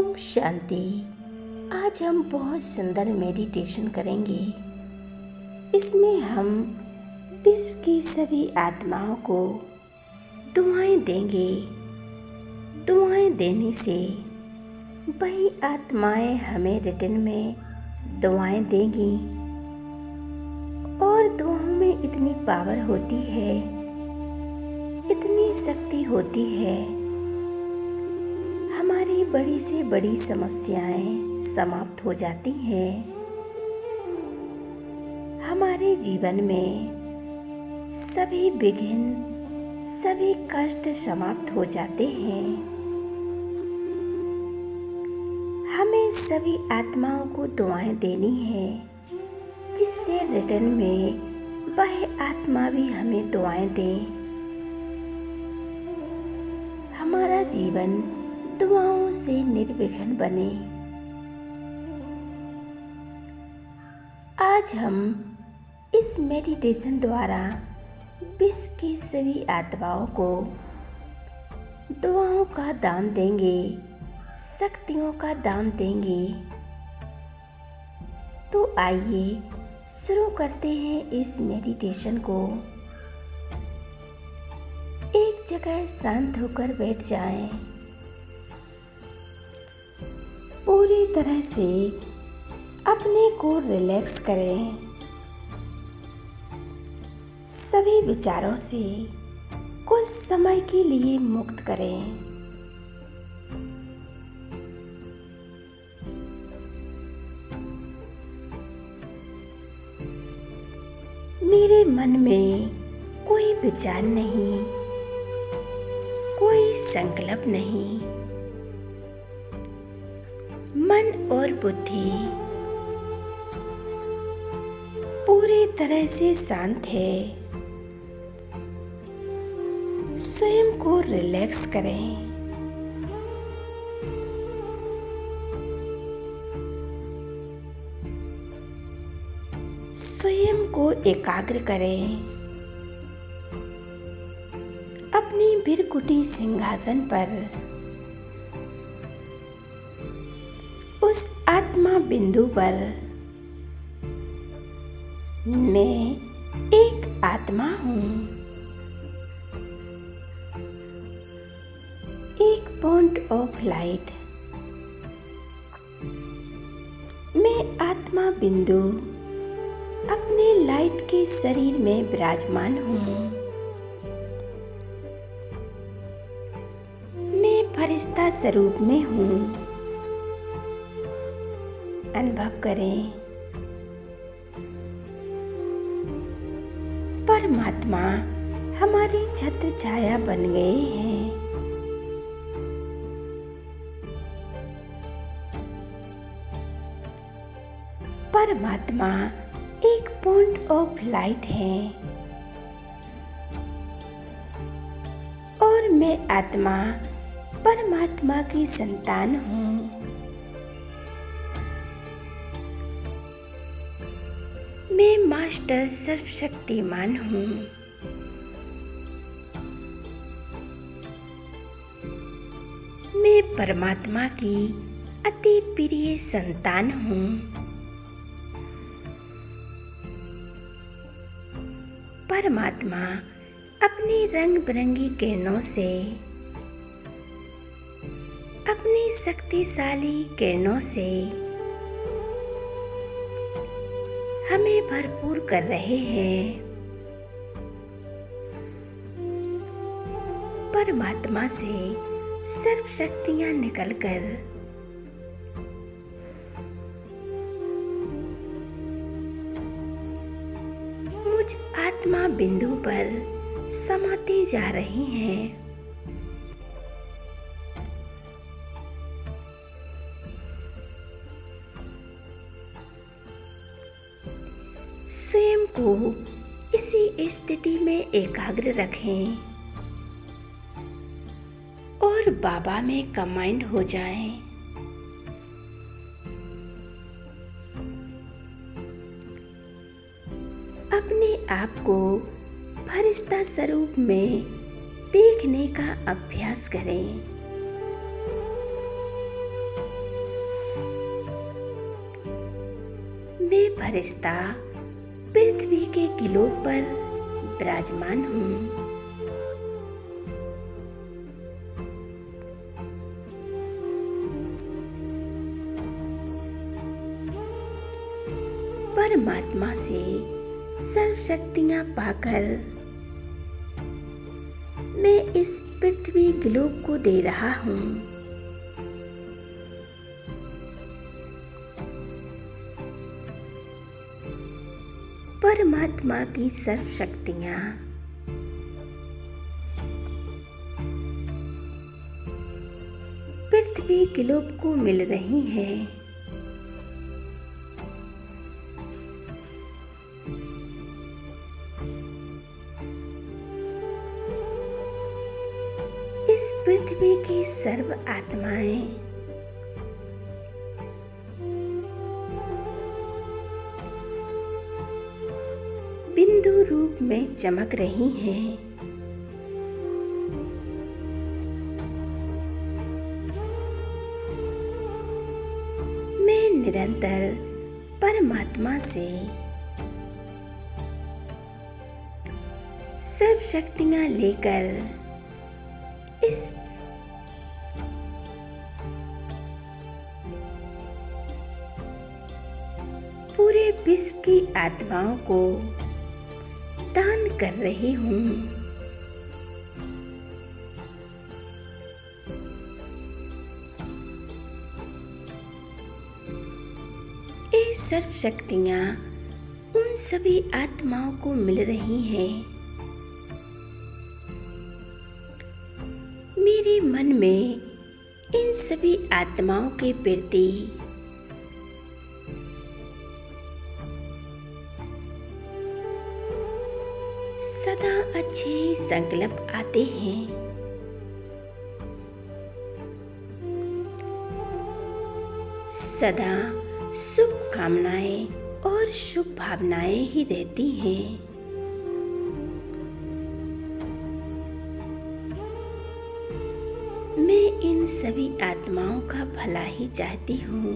ओम शांति। आज हम बहुत सुंदर मेडिटेशन करेंगे। इसमें हम विश्व की सभी आत्माओं को दुआएं देंगे। दुआएं देने से वही आत्माएं हमें रिटर्न में दुआएं देंगी। और दुआओं में इतनी पावर होती है, इतनी शक्ति होती है, हमारी बड़ी से बड़ी समस्याएं समाप्त हो जाती हैं। हमारे जीवन में सभी विघ्न, सभी कष्ट समाप्त हो जाते हैं। हमें सभी आत्माओं को दुआएं देनी है, जिससे रिटर्न में वह आत्मा भी हमें दुआएं दे। हमारा जीवन दुआओं से निर्विघ्न बने। आज हम इस मेडिटेशन द्वारा विश्व की सभी आत्माओं को दुआओं का दान देंगे, शक्तियों का दान देंगे। तो आइए शुरू करते हैं इस मेडिटेशन को। एक जगह शांत होकर बैठ जाएं। पूरी तरह से अपने को रिलैक्स करें। सभी विचारों से कुछ समय के लिए मुक्त करें। मेरे मन में कोई विचार नहीं, कोई संकल्प नहीं। मन और बुद्धि पूरी तरह से शांत है। स्वयं को रिलैक्स करें। स्वयं को एकाग्र करें। अपनी बिरकुटी सिंहासन पर उस आत्मा बिंदु पर मैं एक आत्मा हूँ। एक पॉइंट ऑफ लाइट। मैं आत्मा बिंदु अपने लाइट के शरीर में विराजमान हूँ। मैं फरिश्ता स्वरूप में हूँ। अनुभव करें। परमात्मा हमारी छत्र छाया बन गए हैं। परमात्मा एक पॉइंट ऑफ लाइट है और मैं आत्मा परमात्मा की संतान हूँ। मैं मास्टर सर्वशक्तिमान हूँ। मैं परमात्मा की अति प्रिय संतान हूँ। परमात्मा अपनी रंग बिरंगी किरणों से, अपनी शक्तिशाली किरणों से हमें भरपूर कर रहे हैं। परमात्मा से सर्व शक्तियां निकलकर मुझ आत्मा बिंदु पर समाती जा रही हैं। स्वयं को इसी स्थिति में एकाग्र रखें और बाबा में कंबाइंड हो जाएं। अपने आप को फरिश्ता स्वरूप में देखने का अभ्यास करें। मैं फरिश्ता पृथ्वी के गिलों पर विराजमान हूँ। परमात्मा से सर्व शक्तियाँ पाकर मैं इस पृथ्वी ग्लोब को दे रहा हूँ। परमात्मा की सर्व शक्तियाँ पृथ्वी ग्लोब को मिल रही हैं। इस पृथ्वी की सर्व आत्माएं बिंदु रूप में चमक रही हैं। मैं निरंतर परमात्मा से सर्व शक्तियां लेकर इस पूरे विश्व की आत्माओं को दान कर रही हूँ। ये सर्व शक्तियाँ उन सभी आत्माओं को मिल रही हैं। मेरे मन में इन सभी आत्माओं के प्रति सदा अच्छे संकल्प आते हैं। सदा शुभ कामनाएं और शुभ भावनाएं ही रहती हैं। मैं इन सभी आत्माओं का भला ही चाहती हूँ।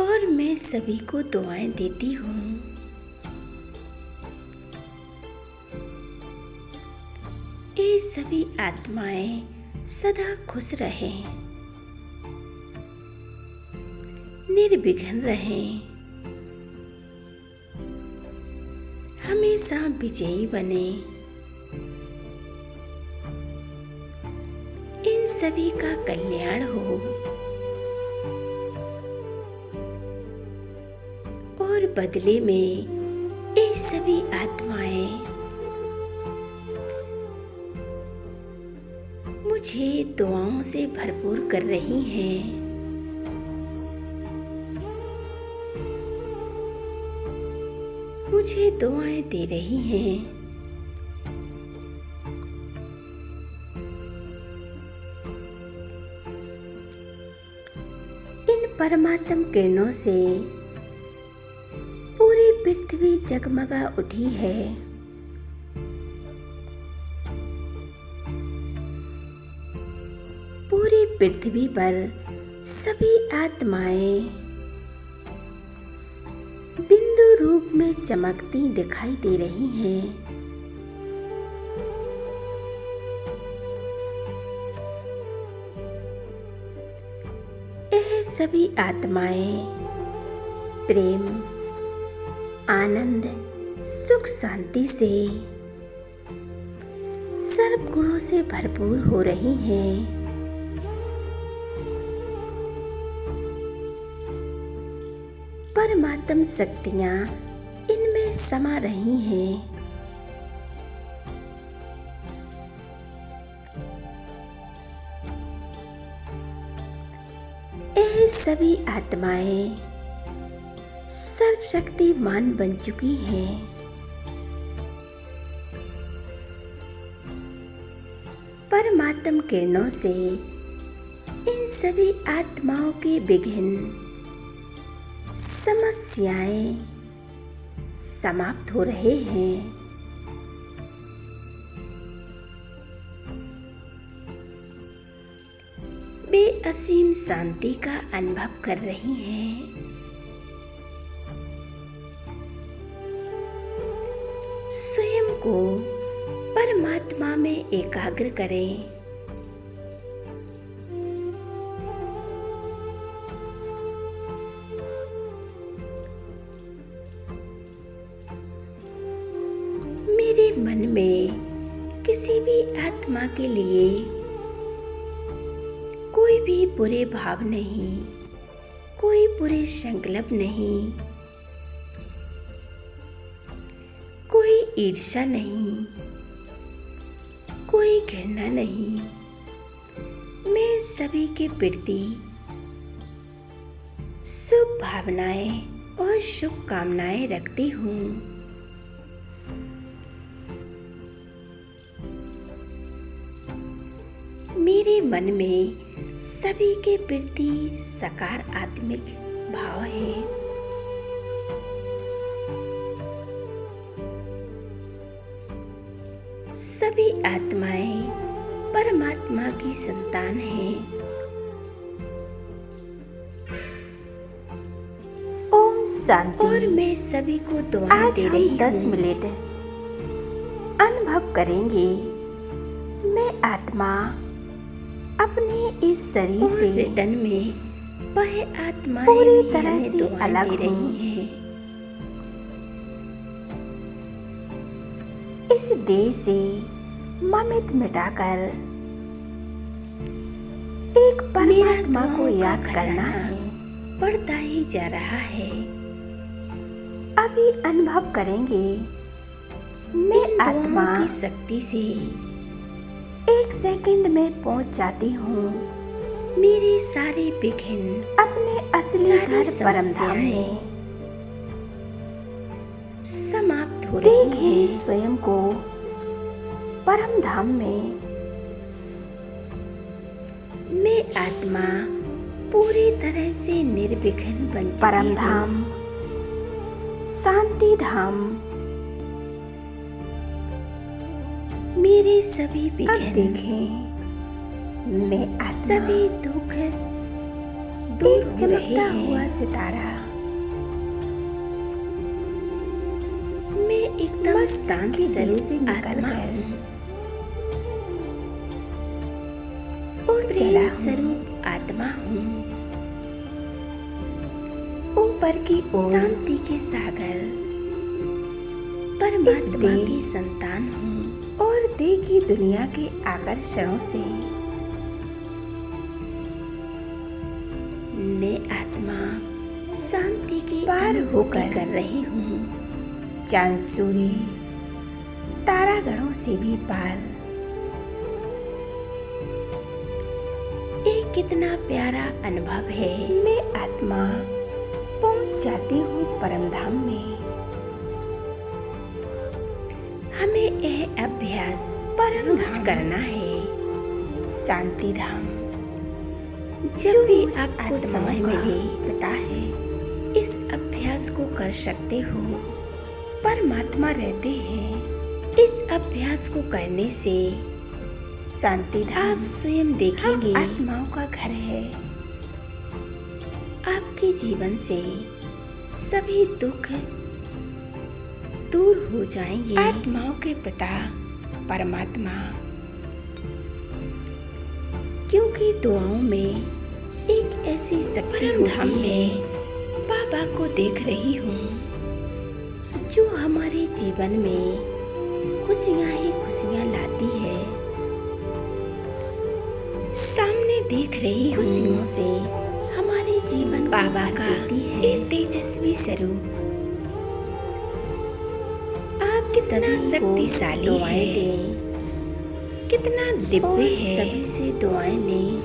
और मैं सभी को दुआएं देती हूँ। ये सभी आत्माएं सदा खुश रहें, निर्विघ्न रहें, हमेशा विजयी बने। इन सभी का कल्याण हो और बदले में ये सभी आत्माएं मुझे दुआओं से भरपूर कर रही हैं। मुझे दुआएं दे रही हैं। इन परमात्म किरणों से पूरी पृथ्वी जगमगा उठी है। पूरी पृथ्वी पर सभी आत्माएं बिंदु रूप में चमकती दिखाई दे रही हैं। यह सभी आत्माएं प्रेम, आनंद, सुख शांति से सर्व गुणों से भरपूर हो रही हैं। परमात्म शक्तियाँ इनमें समा रही हैं। यह सभी आत्माएं सर्वशक्तिमान बन चुकी हैं। परमात्म किरणों से इन सभी आत्माओं के विघ्न, समस्याएं समाप्त हो रहे हैं। बेअसीम शांति का अनुभव कर रही हैं। स्वयं को परमात्मा में एकाग्र करें। मेरे मन में किसी भी आत्मा के लिए कोई भी बुरे भाव नहीं, कोई बुरे संकल्प नहीं, कोई ईर्ष्या नहीं, कोई घृणा नहीं। मैं सभी के प्रति शुभ भावनाएं और शुभकामनाएं रखती हूँ। मेरे मन में सभी के प्रति सकारात्मक भाव है। सभी आत्माएं परमात्मा की संतान हैं। ओम शांति। और मैं सभी को दुआएं दे रही हूँ। 10 मिनट अनुभव करेंगे। मैं आत्मा अपने इस शरीर से रिटर्न में वह आत्माएं पूरी तरह से अलग दे रही हैं। इस देह से ममता मिटाकर एक परमात्मा को याद करना है, बढ़ता ही जा रहा है। अभी अनुभव करेंगे मैं आत्मा की शक्ति से 1 सेकंड में पहुंच जाती हूँ मेरे सारे विघ्न अपने असली घर परम धाम में समाप्त हो रही हैं। स्वयं को परम धाम में मैं आत्मा पूरी तरह से निर्विघ्न बन चुकी हूँ। परम धाम, शांति धाम, मेरे सभी विघ्न देखें। मैं सभी दुख दूर हो रहे हैं। हुआ सितारा मैं एकदम शांत स्वरूप आत्मा हूँ और प्रेम स्वरूप आत्मा हूँ। ऊपर की ओर शांति के सागर परमात्मा की संतान हूँ और देह की दुनिया के आकर्षणों से मैं आत्मा शांति के पार होकर कर रही हूँ। चांद सूर्य तारागणों से भी पार। एक कितना प्यारा अनुभव है। मैं आत्मा पहुँच जाती हूँ परम धाम में। हमें यह अभ्यास परम धाम करना है, शांति धाम। जब भी आपको समय मिले पता है इस अभ्यास को कर सकते हो। परमात्मा रहते हैं। इस अभ्यास को करने से शांति धाम आप स्वयं देखेंगे आत्माओं का घर है। आपके जीवन से सभी दुख दूर हो जाएंगे। आत्माओं के पिता परमात्मा, क्योंकि दुआओं में एक ऐसी शक्ति होती है। बाबा को देख रही हूँ जो हमारे जीवन में खुशियाँ ही खुशियाँ लाती है। सामने देख रही हूँ खुशियों से हमारे जीवन बाबा का एक तेजस्वी स्वरूप। कितना शक्तिशाली है, कितना दिव्य है। सभी से दुआएं लें।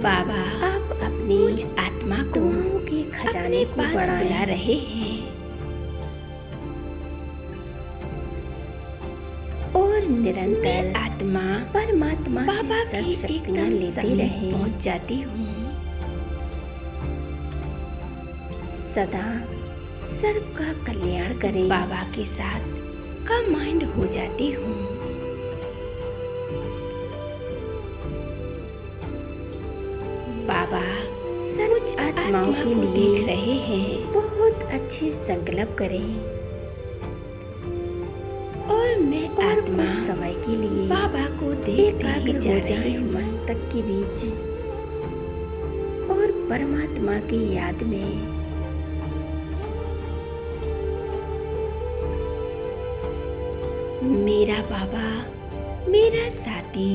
बाबा आप अपनी आत्मा को के खजाने को बढ़ा रहे हैं और निरंतर आत्मा परमात्मा बाबा की शक्तियाँ लेते रहे। पहुँच जाती हूँ सदा सर्व का कल्याण करे। बाबा के साथ का माइंड हो जाती हूँ। आत्माओं के लिए देख रहे हैं, बहुत अच्छे संकल्प करें और मैं आत्मा समय के लिए बाबा को देखते जा रहे हैं मस्तक के बीच और परमात्मा की याद में मेरा बाबा, मेरा साथी,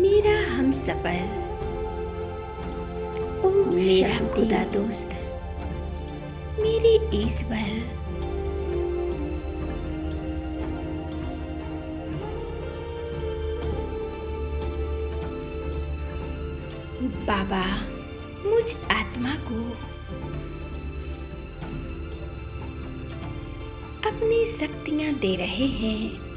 मेरा हमसफर, मेरा खुदा दोस्त, मेरे ईश्वर, बाबा मुझ आत्मा को अपनी शक्तियां दे रहे हैं